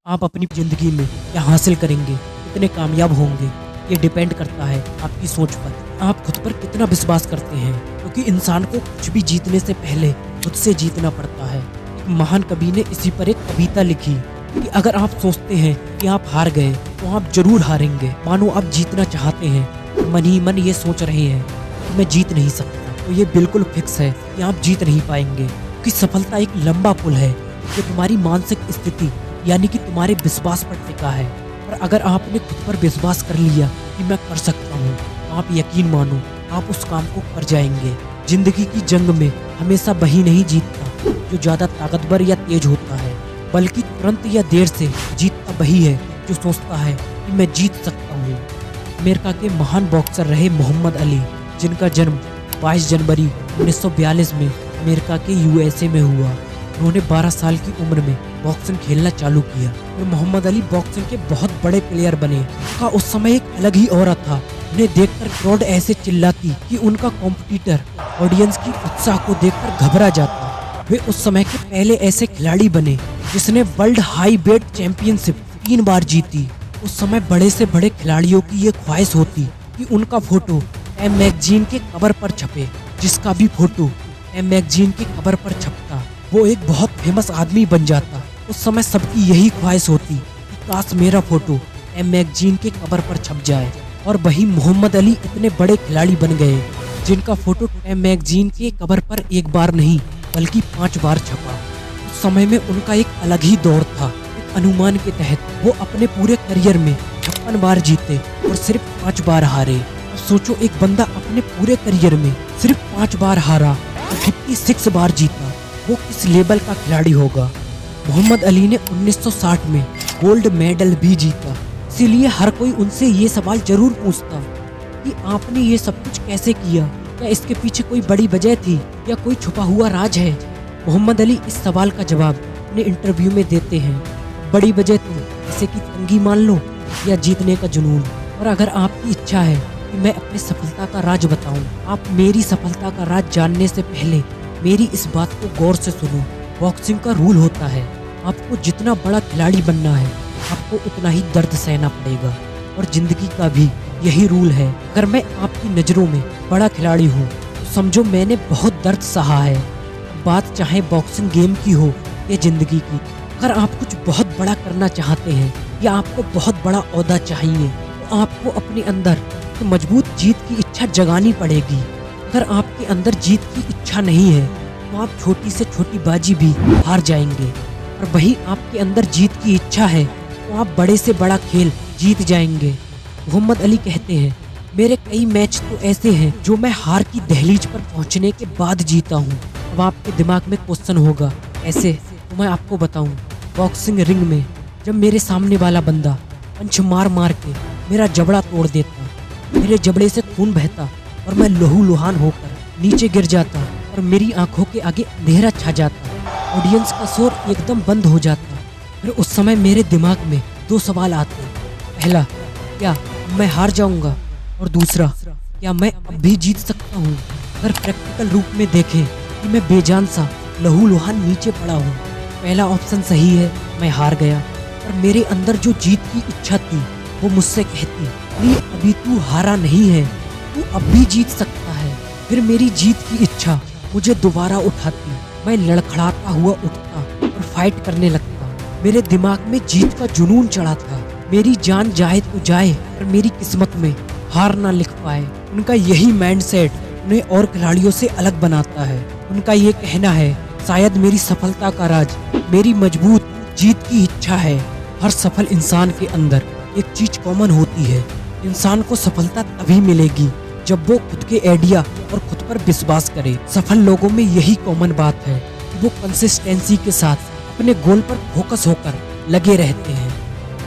आप अपनी ज़िंदगी में क्या हासिल करेंगे, कितने कामयाब होंगे, ये डिपेंड करता है आपकी सोच पर। आप खुद पर कितना विश्वास करते हैं, क्योंकि इंसान को कुछ भी जीतने से पहले खुद से जीतना पड़ता है। एक महान कवि ने इसी पर एक कविता लिखी कि अगर आप सोचते हैं कि आप हार गए तो आप जरूर हारेंगे। मानो आप जीतना चाहते हैं, मन ही मन ये सोच रहे हैं कि मैं जीत नहीं सकता, तो ये बिल्कुल फिक्स है कि आप जीत नहीं पाएंगे। क्योंकि सफलता एक लंबा पुल है जो तुम्हारी मानसिक स्थिति यानी कि तुम्हारे विश्वास पर टिका है। और अगर आपने खुद पर विश्वास कर लिया कि मैं कर सकता हूँ, तो आप यकीन मानो आप उस काम को कर जाएंगे। जिंदगी की जंग में हमेशा वही नहीं जीतता जो ज़्यादा ताकतवर या तेज होता है, बल्कि तुरंत या देर से जीतता वही है जो सोचता है कि मैं जीत सकता हूँ। अमेरिका के महान बॉक्सर रहे मोहम्मद अली, जिनका जन्म 22 जनवरी 1942 में अमेरिका के USA में हुआ। उन्होंने 12 साल की उम्र में बॉक्सिंग खेलना चालू किया और मोहम्मद अली बॉक्सिंग के बहुत बड़े प्लेयर बने। उनका उस समय एक अलग ही ऑरा था। उन्हें देखकर क्राउड ऐसे चिल्लाती कि उनका कॉम्पिटिटर ऑडियंस की उत्साह को देखकर घबरा जाता। वे उस समय के पहले ऐसे खिलाड़ी बने जिसने वर्ल्ड हाई वेट चैंपियनशिप 3 बार जीती। उस समय बड़े से बड़े खिलाड़ियों की ये ख्वाहिश होती कि उनका फोटो टाइम मैगजीन के कवर पर छपे। जिसका भी फोटो टाइम मैगजीन के कवर पर छपता वो एक बहुत फेमस आदमी बन जाता। उस समय सबकी यही ख्वाहिश होती कि काश मेरा फोटो टाइम मैगजीन के कवर पर छप जाए। और वही मोहम्मद अली इतने बड़े खिलाड़ी बन गए जिनका फोटो टाइम मैगजीन के कवर पर एक बार नहीं बल्कि 5 बार छपा। उस समय में उनका एक अलग ही दौर था। एक अनुमान के तहत वो अपने पूरे करियर में 56 बार जीते और सिर्फ 5 बार हारे। अब सोचो, एक बंदा अपने पूरे करियर में सिर्फ 5 बार हारा और 56 बार जीता, वो किस लेवल का खिलाड़ी होगा। मोहम्मद अली ने 1960 में गोल्ड मेडल भी जीता। इसीलिए हर कोई उनसे ये सवाल जरूर पूछता कि आपने ये सब कुछ कैसे किया, क्या इसके पीछे कोई बड़ी वजह थी या कोई छुपा हुआ राज है। मोहम्मद अली इस सवाल का जवाब अपने इंटरव्यू में देते हैं। बड़ी वजह तो जैसे कि तंगी मान लो या जीतने का जुनून। और अगर आपकी इच्छा है कि मैं अपनी सफलता का राज बताऊं, आप मेरी सफलता का राज जानने से पहले मेरी इस बात को गौर से सुनो। बॉक्सिंग का रूल होता है, आपको जितना बड़ा खिलाड़ी बनना है आपको उतना ही दर्द सहना पड़ेगा। और जिंदगी का भी यही रूल है। अगर मैं आपकी नज़रों में बड़ा खिलाड़ी हूँ तो समझो मैंने बहुत दर्द सहा है। बात चाहे बॉक्सिंग गेम की हो या जिंदगी की। अगर आप कुछ बहुत बड़ा करना चाहते हैं या आपको बहुत बड़ा ओहदा चाहिए तो आपको अपने अंदर एक मजबूत जीत की इच्छा जगानी पड़ेगी। अगर आपके अंदर जीत की इच्छा नहीं है तो आप छोटी से छोटी बाजी भी हार जाएंगे। और वही आपके अंदर जीत की इच्छा है तो आप बड़े से बड़ा खेल जीत जाएंगे। मोहम्मद अली कहते हैं, मेरे कई मैच तो ऐसे हैं जो मैं हार की दहलीज पर पहुंचने के बाद जीता हूं। अब आपके दिमाग में क्वेश्चन होगा, ऐसे तो मैं आपको बताऊं। बॉक्सिंग रिंग में जब मेरे सामने वाला बंदा पंच मार मार के मेरा जबड़ा तोड़ देता, मेरे जबड़े से खून बहता और मैं लहूलुहान होकर नीचे गिर जाता और मेरी आंखों के आगे अंधेरा छा जाता, ऑडियंस का शोर एकदम बंद हो जाता, फिर उस समय मेरे दिमाग में 2 सवाल आते। पहला, क्या मैं हार जाऊंगा? और दूसरा, क्या मैं अब भी जीत सकता हूँ? अगर प्रैक्टिकल रूप में देखें कि मैं बेजान सा लहूलुहान नीचे पड़ा हूँ, पहला ऑप्शन सही है, मैं हार गया। और मेरे अंदर जो जीत की इच्छा थी वो मुझसे कहती, नहीं अभी तू हारा नहीं है, तू अब भी जीत सकता है। फिर मेरी जीत की इच्छा मुझे दोबारा उठाती, मैं लड़खड़ाता हुआ उठता और फाइट करने लगता। मेरे दिमाग में जीत का जुनून चढ़ा था। मेरी जान जाए तो जाए पर मेरी किस्मत में हार ना लिख पाए। उनका यही माइंडसेट उन्हें और खिलाड़ियों से अलग बनाता है। उनका ये कहना है, शायद मेरी सफलता का राज मेरी मजबूत जीत की इच्छा है। हर सफल इंसान के अंदर एक चीज कॉमन होती है। इंसान को सफलता तभी मिलेगी जब वो खुद के आइडिया और खुद पर विश्वास करे। सफल लोगों में यही कॉमन बात है कि वो कंसिस्टेंसी के साथ अपने गोल पर फोकस होकर लगे रहते हैं।